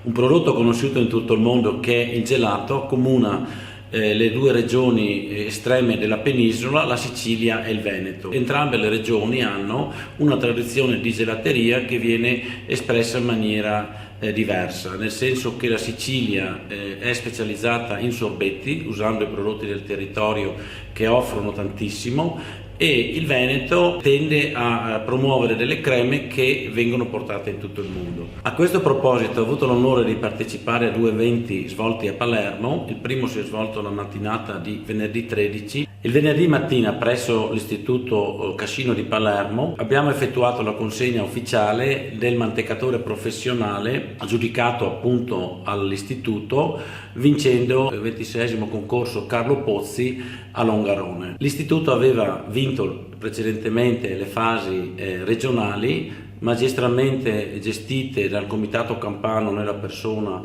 un prodotto conosciuto in tutto il mondo che è il gelato, accomuna le due regioni estreme della penisola, la Sicilia e il Veneto. Entrambe le regioni hanno una tradizione di gelateria che viene espressa in maniera diversa, nel senso che la Sicilia è specializzata in sorbetti, usando i prodotti del territorio che offrono tantissimo, e il Veneto tende a promuovere delle creme che vengono portate in tutto il mondo. A questo proposito ho avuto l'onore di partecipare a due eventi svolti a Palermo. Il primo si è svolto la mattinata di venerdì 13. Il venerdì mattina presso l'Istituto Cascino di Palermo abbiamo effettuato la consegna ufficiale del mantecatore professionale aggiudicato appunto all'istituto, vincendo il 26° concorso Carlo Pozzi a Longarone. L'istituto aveva vinto precedentemente le fasi regionali, magistralmente gestite dal Comitato Campano nella persona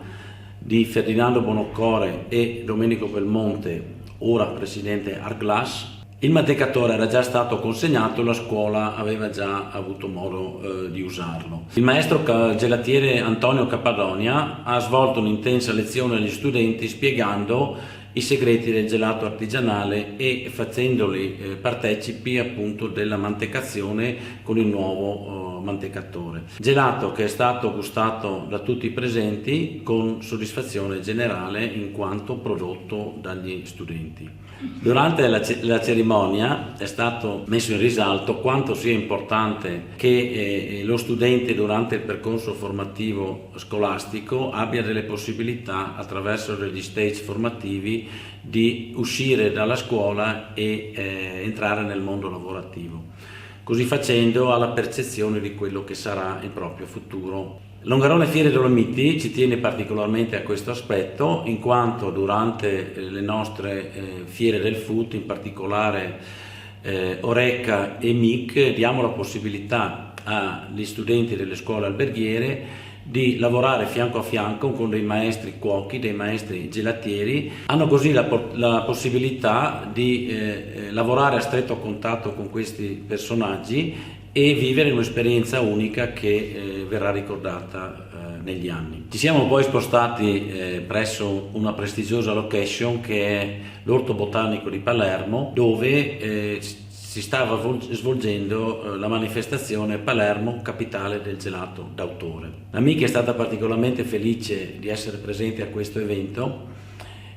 di Ferdinando Bonoccore e Domenico Belmonte, ora presidente Arglass. Il mantecatore era già stato consegnato, la scuola aveva già avuto modo di usarlo. Il maestro gelatiere Antonio Cappadonia ha svolto un'intensa lezione agli studenti spiegando i segreti del gelato artigianale e facendoli partecipi appunto della mantecazione con il nuovo mantecatore. Gelato che è stato gustato da tutti i presenti con soddisfazione generale in quanto prodotto dagli studenti. Durante la cerimonia è stato messo in risalto quanto sia importante che lo studente durante il percorso formativo scolastico abbia delle possibilità attraverso degli stage formativi di uscire dalla scuola e entrare nel mondo lavorativo. Così facendo ha la percezione di quello che sarà il proprio futuro. Longarone Fiere Dolomiti ci tiene particolarmente a questo aspetto, in quanto durante le nostre fiere del food, in particolare Oreca e MIC, diamo la possibilità agli studenti delle scuole alberghiere di lavorare fianco a fianco con dei maestri cuochi, dei maestri gelatieri. Hanno così la possibilità di lavorare a stretto contatto con questi personaggi e vivere un'esperienza unica che verrà ricordata negli anni. Ci siamo poi spostati presso una prestigiosa location che è l'Orto Botanico di Palermo, dove si stava svolgendo la manifestazione Palermo, capitale del gelato d'autore. L'amica è stata particolarmente felice di essere presente a questo evento,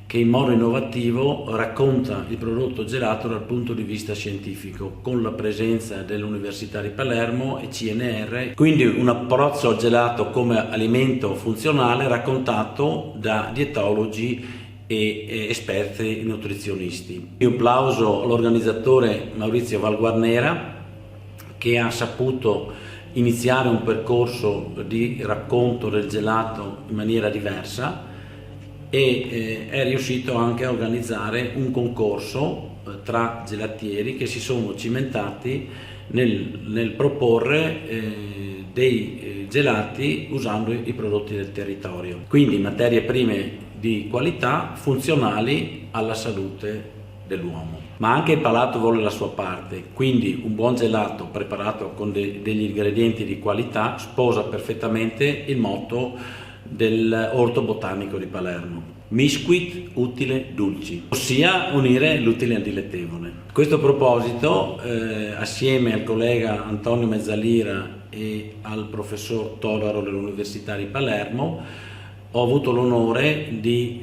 che in modo innovativo racconta il prodotto gelato dal punto di vista scientifico, con la presenza dell'Università di Palermo e CNR, quindi un approccio al gelato come alimento funzionale raccontato da dietologi e esperti nutrizionisti. Un applauso all'organizzatore Maurizio Valguarnera, che ha saputo iniziare un percorso di racconto del gelato in maniera diversa e è riuscito anche a organizzare un concorso tra gelatieri che si sono cimentati nel proporre dei gelati usando i prodotti del territorio, quindi materie prime di qualità funzionali alla salute dell'uomo. Ma anche il palato vuole la sua parte, quindi un buon gelato preparato con degli ingredienti di qualità sposa perfettamente il motto dell'Orto Botanico di Palermo: miscuit utile dulci, ossia unire l'utile al dilettevole. A questo proposito, assieme al collega Antonio Mezzalira e al professor Todaro dell'Università di Palermo, ho avuto l'onore di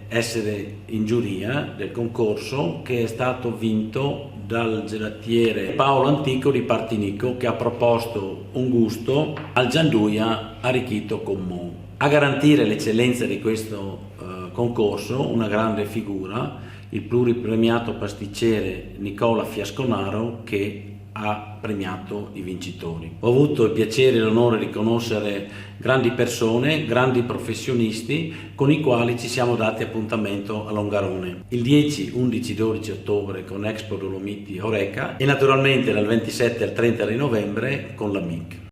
essere in giuria del concorso, che è stato vinto dal gelatiere Paolo Antico di Partinico, che ha proposto un gusto al gianduia arricchito con Mo. A garantire l'eccellenza di questo concorso una grande figura, il pluripremiato pasticcere Nicola Fiasconaro, che ha premiato i vincitori. Ho avuto il piacere e l'onore di conoscere grandi persone, grandi professionisti con i quali ci siamo dati appuntamento a Longarone il 10, 11, 12 ottobre con Expo Dolomiti Oreca e naturalmente dal 27 al 30 di novembre con la MIC.